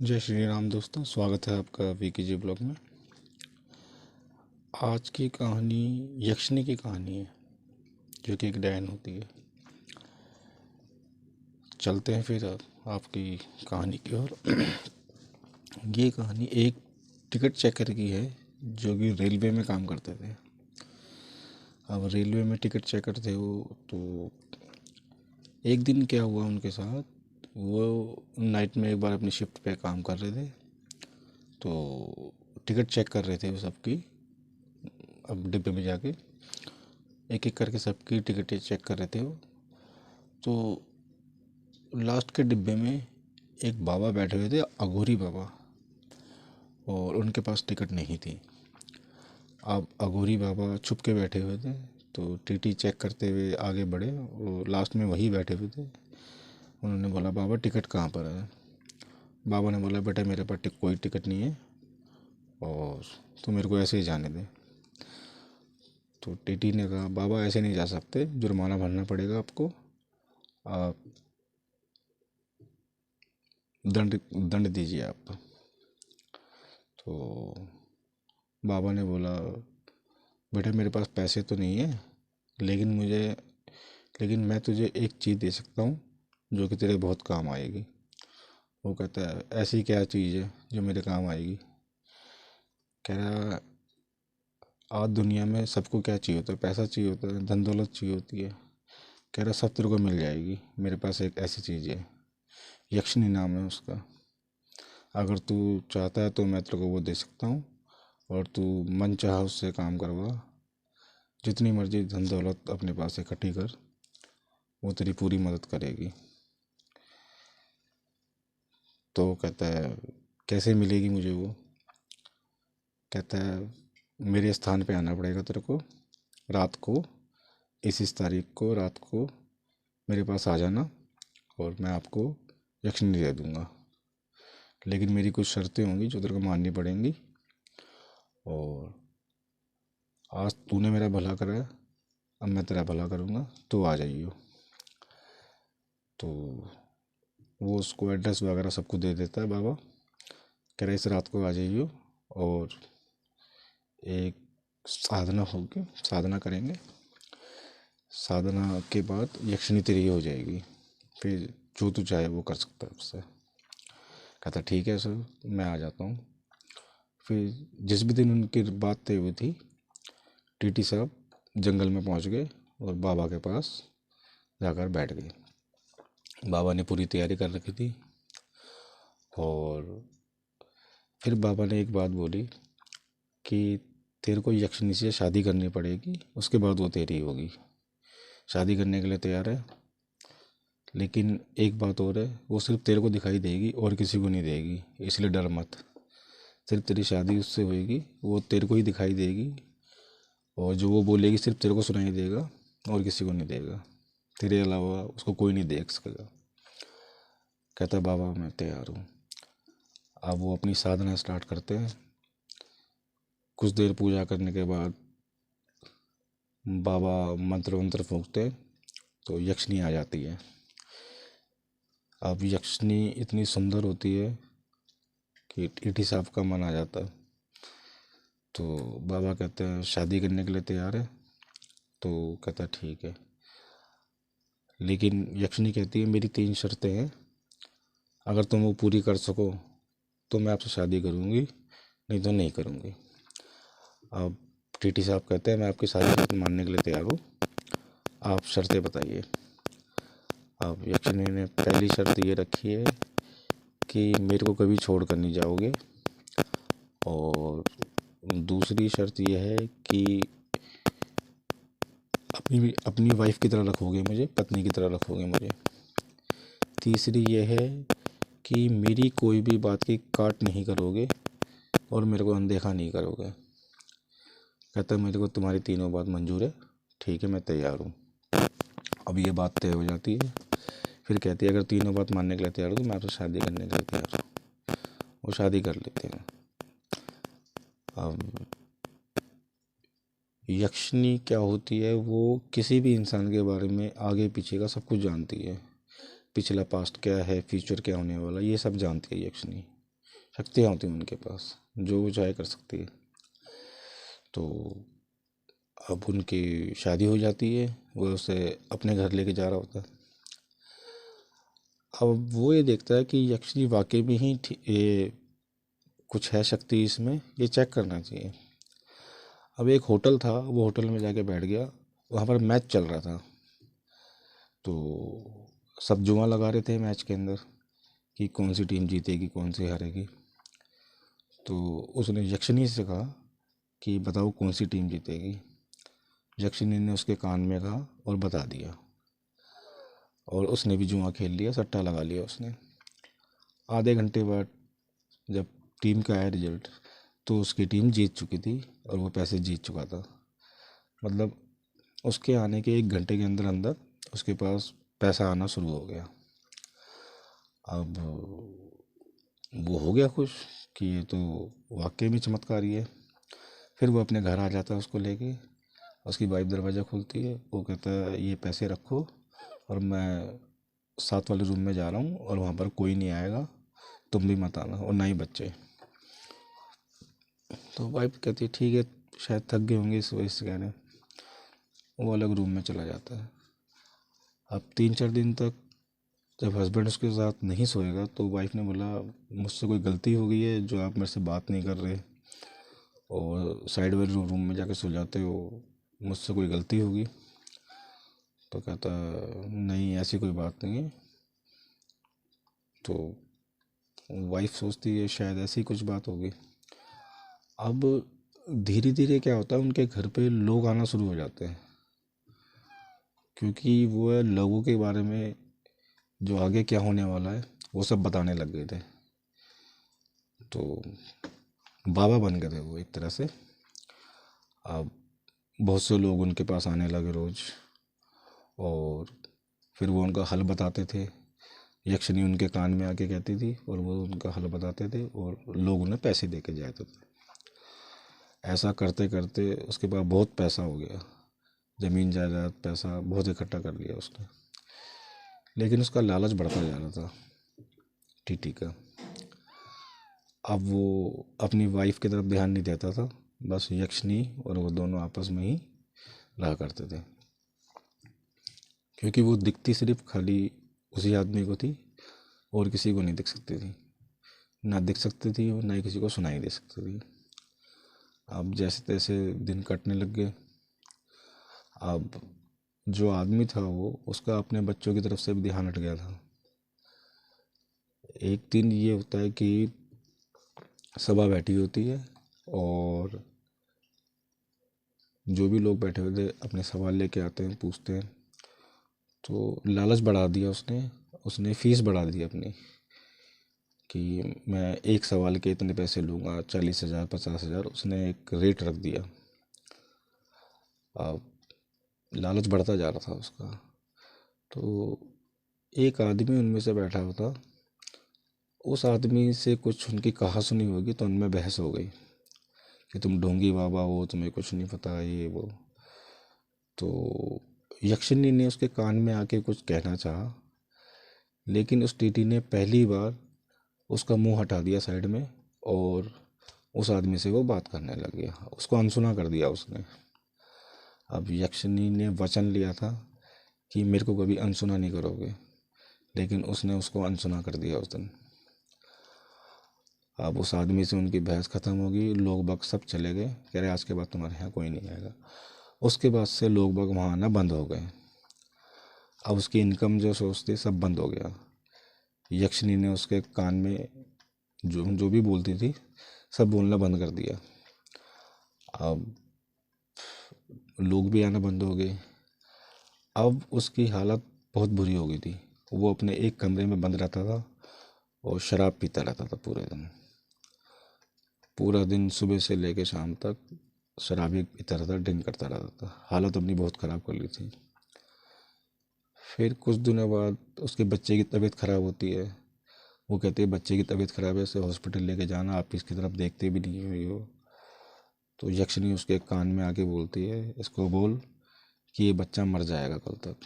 जय श्री राम दोस्तों, स्वागत है आपका वीके जी ब्लॉग में। आज की कहानी यक्षिणी की कहानी है, जो कि एक डायन होती है। चलते हैं फिर आपकी कहानी की ओर। ये कहानी एक टिकट चेकर की है, जो कि रेलवे में काम करते थे। अब रेलवे में टिकट चेकर थे वो, तो एक दिन क्या हुआ उनके साथ, वो नाइट में एक बार अपनी शिफ्ट पे काम कर रहे थे, तो टिकट चेक कर रहे थे वो सबकी। अब डिब्बे में जाके एक एक करके सबकी टिकटें चेक कर रहे थे वो। तो लास्ट के डिब्बे में एक बाबा बैठे हुए थे, अघोरी बाबा, और उनके पास टिकट नहीं थी। अब अघोरी बाबा छुप के बैठे हुए थे, तो टीटी चेक करते हुए आगे बढ़े और लास्ट में वही बैठे हुए थे। उन्होंने बोला, बाबा टिकट कहाँ पर है? बाबा ने बोला, बेटा मेरे पास कोई टिकट नहीं है और तो मेरे को ऐसे ही जाने दे। तो टीटी ने कहा, बाबा ऐसे नहीं जा सकते, जुर्माना भरना पड़ेगा आपको, आप दंड दंड दीजिए आप। तो बाबा ने बोला, बेटा मेरे पास पैसे तो नहीं है, लेकिन लेकिन मैं तुझे एक चीज़ दे सकता हूँ जो कि तेरे बहुत काम आएगी। वो कहता है, ऐसी क्या चीज़ है जो मेरे काम आएगी? कह रहा, आज दुनिया में सबको क्या चाहिए होता है? पैसा चाहिए होता है, धन दौलत चाहिए होती है। कह रहा, सब तेरे को मिल जाएगी, मेरे पास एक ऐसी चीज़ है, यक्षिणी नाम है उसका। अगर तू चाहता है तो मैं तेरे को वो दे सकता हूँ, और तू मन चाहा उससे काम करवा, जितनी मर्जी धन दौलत अपने पास इकट्ठी कर, वो तेरी पूरी मदद करेगी। तो कहता है, कैसे मिलेगी मुझे वो? कहता है, मेरे स्थान पे आना पड़ेगा तेरे को, रात को, इस तारीख को रात को मेरे पास आ जाना, और मैं आपको यक्षिणी दे दूंगा। लेकिन मेरी कुछ शर्तें होंगी जो तेरे को माननी पड़ेंगी, और आज तूने मेरा भला करा है, अब मैं तेरा भला करूँगा, तो आ जाइयो। तो वो उसको एड्रेस वगैरह सबको दे देता है बाबा। कह रहा, इस रात को आ जाइयो, और एक साधना होगी, साधना करेंगे, साधना के बाद यक्षिणी तेरी हो जाएगी, फिर जो तू चाहे वो कर सकता है उससे। कहता, ठीक है सर, मैं आ जाता हूँ। फिर जिस भी दिन उनकी बात तय हुई थी, टीटी साहब जंगल में पहुँच गए और बाबा के पास जाकर बैठ गए। बाबा ने पूरी तैयारी कर रखी थी, और फिर बाबा ने एक बात बोली कि तेरे को यक्षिणी से शादी करनी पड़ेगी, उसके बाद वो तेरी होगी। शादी करने के लिए तैयार है, लेकिन एक बात और है, वो सिर्फ तेरे को दिखाई देगी और किसी को नहीं देगी, इसलिए डर मत। सिर्फ तेरी शादी उससे होएगी, वो तेरे को ही दिखाई देगी, और जो वो बोलेगी सिर्फ तेरे को सुनाई देगा और किसी को नहीं देगा, तेरे अलावा उसको कोई नहीं देख सकेगा। कहता, बाबा मैं तैयार हूँ। अब वो अपनी साधना स्टार्ट करते हैं। कुछ देर पूजा करने के बाद बाबा मंत्र वंत्र फूंकते हैं, तो यक्षिणी आ जाती है। अब यक्षिणी इतनी सुंदर होती है कि टीटी साहब का मन आ जाता है। तो बाबा कहते हैं, शादी करने के लिए तैयार है? तो कहता, ठीक है। लेकिन यक्षिणी कहती है, मेरी 3 शर्तें हैं, अगर तुम वो पूरी कर सको तो मैं आपसे शादी करूँगी, नहीं तो नहीं करूँगी। अब टीटी साहब कहते हैं, मैं आपकी सारी शर्त मानने के लिए तैयार हूँ, आप शर्तें बताइए। अब यक्षिणी ने पहली शर्त ये रखी है कि मेरे को कभी छोड़ कर नहीं जाओगे, और दूसरी शर्त यह है कि अपनी अपनी वाइफ की तरह रखोगे मुझे, पत्नी की तरह रखोगे मुझे। तीसरी यह है कि मेरी कोई भी बात की काट नहीं करोगे और मेरे को अनदेखा नहीं करोगे। कहता है, मेरे को तुम्हारी तीनों बात मंजूर है, ठीक है मैं तैयार हूँ। अब ये बात तय हो जाती है। फिर कहती है, अगर तीनों बात मानने के लिए तैयार हो तो मैं आपसे शादी करने के लिए तैयार हूँ। वो शादी कर लेते हैं। अब यक्षिणी क्या होती है, वो किसी भी इंसान के बारे में आगे पीछे का सब कुछ जानती है। पिछला पास्ट क्या है, फ्यूचर क्या होने वाला, ये सब जानती है यक्षिणी। शक्तियाँ होती हैं उनके पास, जो वो चाहे कर सकती है। तो अब उनकी शादी हो जाती है, वो उसे अपने घर लेके जा रहा होता है। अब वो ये देखता है कि यक्षिनी वाकई में ही ये कुछ है शक्ति इसमें, ये चेक करना चाहिए। अब एक होटल था, वो होटल में जाके बैठ गया। वहाँ पर मैच चल रहा था, तो सब जुआ लगा रहे थे मैच के अंदर कि कौन सी टीम जीतेगी कौन सी हारेगी। तो उसने यक्षिनी से कहा कि बताओ कौन सी टीम जीतेगी। यक्षिनी ने उसके कान में कहा और बता दिया, और उसने भी जुआ खेल लिया, सट्टा लगा लिया उसने। आधे घंटे बाद जब टीम का आया रिजल्ट, तो उसकी टीम जीत चुकी थी और वो पैसे जीत चुका था। मतलब उसके आने के 1 घंटे के अंदर अंदर उसके पास पैसा आना शुरू हो गया। अब वो हो गया खुश कि ये तो वाकई में चमत्कार ही है। फिर वो अपने घर आ जाता है उसको लेके। उसकी वाइफ दरवाज़ा खोलती है, वो कहता है ये पैसे रखो और मैं 7 वाले रूम में जा रहा हूँ और वहाँ पर कोई नहीं आएगा, तुम भी मत आना और ना ही बच्चे। तो वाइफ कहती है ठीक है, शायद थक गए होंगे इस वजह से कह रहे हैं। वो अलग रूम में चला जाता है। अब 3-4 दिन तक जब हस्बैंड उसके साथ नहीं सोएगा, तो वाइफ ने बोला मुझसे कोई गलती हो गई है जो आप मेरे से बात नहीं कर रहे और साइड वाले रूम में जाके सो जाते हो, मुझसे कोई गलती होगी। तो कहता नहीं ऐसी कोई बात नहीं है। तो वाइफ सोचती है शायद ऐसी कुछ बात होगी। अब धीरे धीरे क्या होता है, उनके घर पे लोग आना शुरू हो जाते हैं, क्योंकि वो लोगों के बारे में जो आगे क्या होने वाला है वो सब बताने लग गए थे। तो बाबा बन गए थे वो एक तरह से। अब बहुत से लोग उनके पास आने लगे रोज, और फिर वो उनका हल बताते थे। यक्षिनी उनके कान में आके कहती थी और वो उनका हल बताते थे, और लोग उन्हें पैसे दे के जाते थे। ऐसा करते करते उसके पास बहुत पैसा हो गया, ज़मीन जायदाद पैसा बहुत इकट्ठा कर लिया उसने। लेकिन उसका लालच बढ़ता जा रहा था टीटी का। अब वो अपनी वाइफ की तरफ ध्यान नहीं देता था, बस यक्षिनी और वो दोनों आपस में ही रहा करते थे, क्योंकि वो दिखती सिर्फ खाली उसी आदमी को थी और किसी को नहीं दिख सकती थी। ना दिख सकती थी और ना ही किसी को सुनाई दे सकती थी। अब जैसे तैसे दिन कटने लग गए। अब जो आदमी था वो उसका अपने बच्चों की तरफ से भी ध्यान हट गया था। एक दिन ये होता है कि सभा बैठी होती है, और जो भी लोग बैठे हुए थे अपने सवाल लेके आते हैं, पूछते हैं। तो लालच बढ़ा दिया उसने। उसने फीस बढ़ा दी अपनी, कि मैं एक सवाल के इतने पैसे लूँगा, 40,000 50,000, उसने एक रेट रख दिया। अब लालच बढ़ता जा रहा था उसका। तो एक आदमी उनमें से बैठा हुआ था। उस आदमी से कुछ उनकी कहा सुनी होगी, तो उनमें बहस हो गई कि तुम ढोंगी बाबा हो, तुम्हें कुछ नहीं पता ये वो। तो यक्षिनी ने उसके कान में आके कुछ कहना चाहा, लेकिन उस टीटी ने पहली बार उसका मुंह हटा दिया साइड में, और उस आदमी से वो बात करने लग गया, उसको अनसुना कर दिया उसने। अब यक्षिनी ने वचन लिया था कि मेरे को कभी अनसुना नहीं करोगे, लेकिन उसने उसको अनसुना कर दिया उस दिन। अब उस आदमी से उनकी बहस ख़त्म हो गई, लोग बाग सब चले गए, कह रहे आज के बाद तुम्हारे यहाँ कोई नहीं आएगा। उसके बाद से लोग बाग वहाँ आना बंद हो गए। अब उसकी इनकम जो सोर्स थी सब बंद हो गया। यक्षिनी ने उसके कान में जो जो भी बोलती थी सब बोलना बंद कर दिया। अब लोग भी आना बंद हो गए। अब उसकी हालत बहुत बुरी हो गई थी। वो अपने एक कमरे में बंद रहता था और शराब पीता रहता था पूरे दिन। पूरा दिन सुबह से लेकर शाम तक शराब ही पीता रहता, ड्रिंक करता रहता था। हालत अपनी बहुत ख़राब कर ली थी। फिर कुछ दिनों बाद उसके बच्चे की तबीयत ख़राब होती है। वो कहते हैं बच्चे की तबीयत ख़राब है, इसे हॉस्पिटल लेके जाना, आप इसकी तरफ देखते भी नहीं हो। तो यक्षिनी उसके कान में आके बोलती है इसको बोल कि ये बच्चा मर जाएगा कल तक।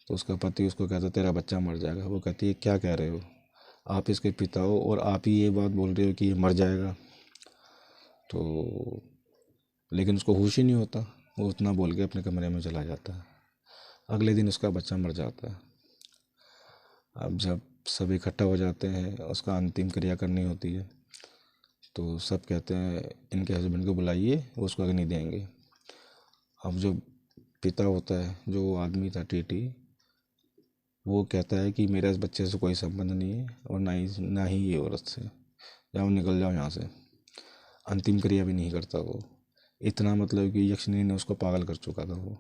तो उसका पति उसको कहता तेरा बच्चा मर जाएगा। वो कहती है क्या कह रहे हो, आप इसके पिता हो और आप ही ये बात बोल रहे हो कि ये मर जाएगा। तो लेकिन उसको होश ही नहीं होता, वो उतना बोल के अपने कमरे में चला जाता है। अगले दिन उसका बच्चा मर जाता है। अब जब सब इकट्ठा हो जाते हैं, उसका अंतिम क्रिया करनी होती है, तो सब कहते हैं इनके हस्बैंड को बुलाइए, वो उसको अग्नि देंगे। अब जो पिता होता है, जो आदमी था टीटी, वो कहता है कि मेरा इस बच्चे से कोई संबंध नहीं है और ना ही ये औरत से, जाओ निकल जाओ यहाँ से। अंतिम क्रिया भी नहीं करता वो। इतना मतलब कि यक्षिणी ने उसको पागल कर चुका था वो,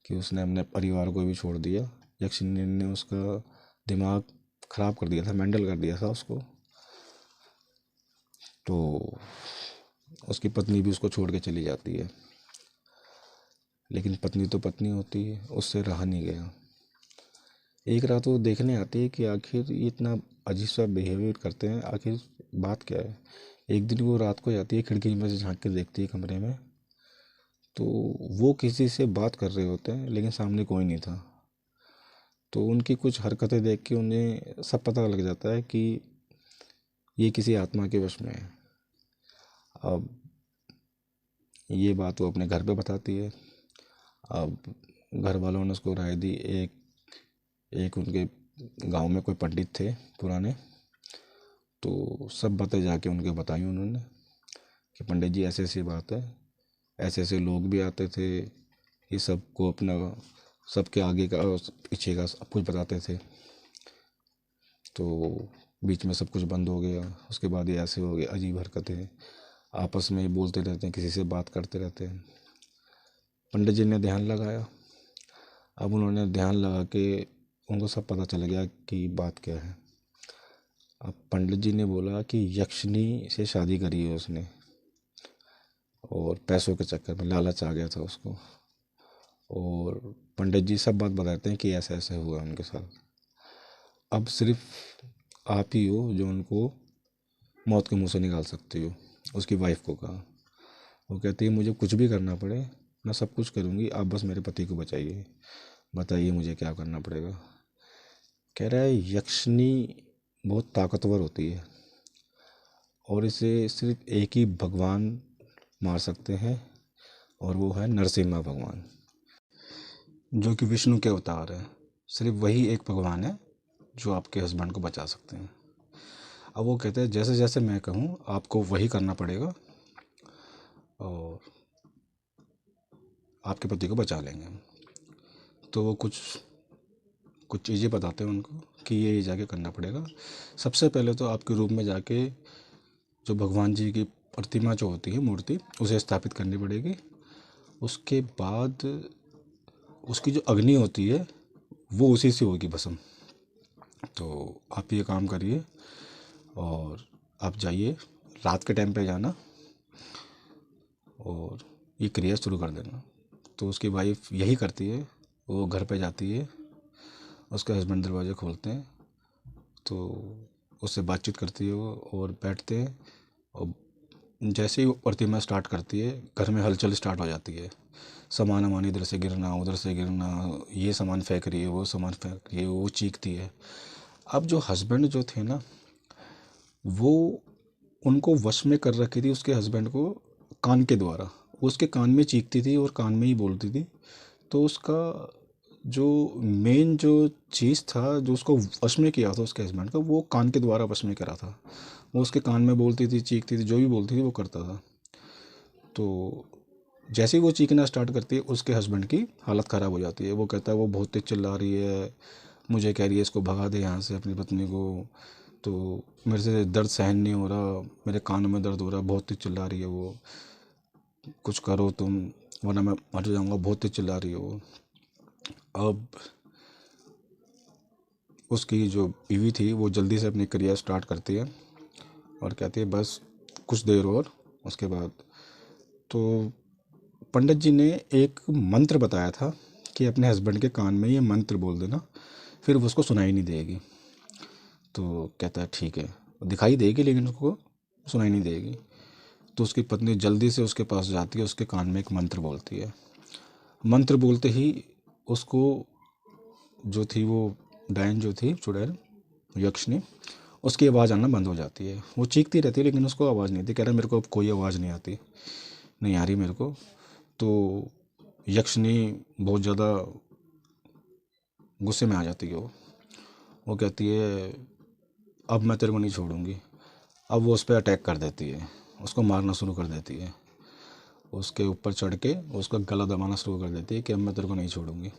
कि उसने अपने परिवार को भी छोड़ दिया। यक्षिणी ने उसका दिमाग खराब कर दिया था, मेंटल कर दिया था उसको। तो उसकी पत्नी भी उसको छोड़ के चली जाती है, लेकिन पत्नी तो पत्नी होती है, उससे रहा नहीं गया। एक रात वो देखने आती है कि आखिर ये इतना अजीब सा बिहेवियर करते हैं, आखिर बात क्या है। एक दिन वो रात को जाती है, खिड़की में से झांक के देखती है कमरे में, तो वो किसी से बात कर रहे होते हैं, लेकिन सामने कोई नहीं था। तो उनकी कुछ हरकतें देख के उन्हें सब पता लग जाता है कि ये किसी आत्मा के वश में है। अब ये बात वो अपने घर पे बताती है। अब घर वालों ने उसको राय दी। एक एक उनके गांव में कोई पंडित थे पुराने, तो सब बातें जाके उनके बताई उन्होंने कि पंडित जी ऐसे ऐसी बात है। ऐसे ऐसे लोग भी आते थे, ये सबको अपना सबके आगे का और पीछे का सब कुछ बताते थे। तो बीच में सब कुछ बंद हो गया। उसके बाद ये ऐसे हो गया, अजीब हरकतें, आपस में ही बोलते रहते हैं, किसी से बात करते रहते हैं। पंडित जी ने ध्यान लगाया। अब उन्होंने ध्यान लगा के उनको सब पता चल गया कि बात क्या है। अब पंडित जी ने बोला कि यक्षिणी से शादी करी है उसने, और पैसों के चक्कर में लालच आ गया था उसको। और पंडित जी सब बात बताते हैं कि ऐसा ऐसा हुआ उनके साथ। अब सिर्फ आप ही हो जो उनको मौत के मुंह से निकाल सकती हो। उसकी वाइफ को कहा। वो कहती है मुझे कुछ भी करना पड़े, मैं सब कुछ करूँगी, आप बस मेरे पति को बचाइए, बताइए मुझे क्या करना पड़ेगा। कह रहा है यक्षिणी बहुत ताकतवर होती है और इसे सिर्फ एक ही भगवान मार सकते हैं, और वो है नरसिम्हा भगवान, जो कि विष्णु के अवतार है। सिर्फ वही एक भगवान है जो आपके हस्बैंड को बचा सकते हैं। अब वो कहते हैं जैसे जैसे मैं कहूँ आपको वही करना पड़ेगा और आपके पति को बचा लेंगे हम। तो वो कुछ कुछ चीज़ें बताते हैं उनको कि ये जाके करना पड़ेगा। सबसे पहले तो आपके रूम में जाके जो भगवान जी की प्रतिमा जो होती है, मूर्ति, उसे स्थापित करनी पड़ेगी। उसके बाद उसकी जो अग्नि होती है वो उसी से होगी भस्म। तो आप ये काम करिए और आप जाइए, रात के टाइम पे जाना और ये क्रिया शुरू कर देना। तो उसकी वाइफ यही करती है, वो घर पे जाती है, उसके हस्बैंड दरवाज़े खोलते हैं तो उससे बातचीत करती है वो, और बैठते हैं। और जैसे ही वो प्रतिमा स्टार्ट करती है, घर में हलचल स्टार्ट हो जाती है। सामान वामान इधर से गिरना, उधर से गिरना, ये सामान फेंक रही है, वो सामान फेंक रही है, वो चीखती है। अब जो हस्बैंड जो थे ना, वो उनको वश में कर रखी थी उसके हस्बैंड को कान के द्वारा। वो उसके कान में चीखती थी और कान में ही बोलती थी। तो उसका जो मेन जो चीज़ था जो उसको वश में किया था उसके हस्बैंड का, वो कान के द्वारा वश में करा था। वो उसके कान में बोलती थी, चीखती थी, जो भी बोलती थी वो करता था। तो जैसे ही वो चीखना स्टार्ट करती है, उसके हस्बैंड की हालत ख़राब हो जाती है। वो कहता है वो बहुत तेज चिल्ला रही है, मुझे कह रही है इसको भगा दे यहाँ से, अपनी पत्नी को। तो मेरे से दर्द सहन नहीं हो रहा, मेरे कानों में दर्द हो रहा, बहुत तेज चिल्ला रही है वो, कुछ करो तुम वरना मैं मर जाऊंगा, बहुत तेज चिल्ला रही है वो। अब उसकी जो बीवी थी वो जल्दी से अपनी क्रिया स्टार्ट करती है और कहती है बस कुछ देर और। उसके बाद तो पंडित जी ने एक मंत्र बताया था कि अपने हस्बैंड के कान में ये मंत्र बोल देना, फिर वो उसको सुनाई नहीं देगी। तो कहता है ठीक है, दिखाई देगी लेकिन उसको सुनाई नहीं देगी। तो उसकी पत्नी जल्दी से उसके पास जाती है, उसके कान में एक मंत्र बोलती है। मंत्र बोलते ही उसको जो थी वो डायन जो थी चुड़ैल यक्षिणी, उसकी आवाज़ आना बंद हो जाती है। वो चीखती रहती है लेकिन उसको आवाज़ नहीं आती। कह रहा मेरे को अब कोई आवाज़ नहीं आती, नहीं आ रही मेरे को। तो यक्षिणी बहुत ज़्यादा गुस्से में आ जाती है। वो कहती है अब मैं तेरे को नहीं छोड़ूंगी। अब वो उस पर अटैक कर देती है, उसको मारना शुरू कर देती है। उसके ऊपर चढ़ के उसका गला दबाना शुरू कर देती है कि अब मैं तेरे को नहीं छोड़ूंगी।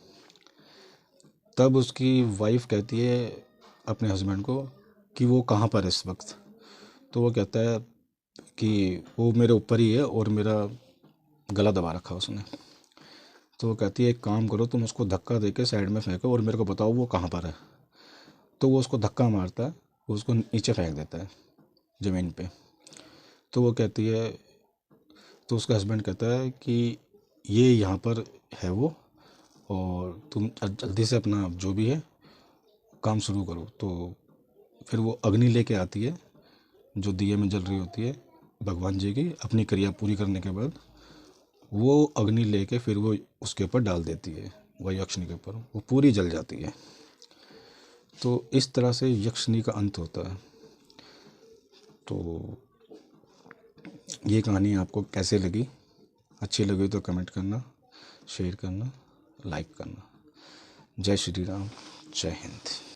तब उसकी वाइफ कहती है अपने हस्बैंड को कि वो कहाँ पर है इस वक्त। तो वो कहता है कि वो मेरे ऊपर ही है और मेरा गला दबा रखा उसने। तो वो कहती है एक काम करो, तुम उसको धक्का दे के साइड में फेंको और मेरे को बताओ वो कहाँ पर है। तो वो उसको धक्का मारता है, वो उसको नीचे फेंक देता है ज़मीन पे। तो वो कहती है, तो उसका हस्बैंड कहता है कि ये यहाँ पर है वो, और तुम जल्दी से अपना जो भी है काम शुरू करो। तो फिर वो अग्नि लेके आती है जो दिए में जल रही होती है भगवान जी की। अपनी क्रिया पूरी करने के बाद वो अग्नि लेके फिर वो उसके ऊपर डाल देती है, वही यक्षिणी के ऊपर, वो पूरी जल जाती है। तो इस तरह से यक्षिणी का अंत होता है। तो ये कहानी आपको कैसे लगी? अच्छी लगी तो कमेंट करना, शेयर करना, लाइक करना। जय श्री राम, जय हिंद।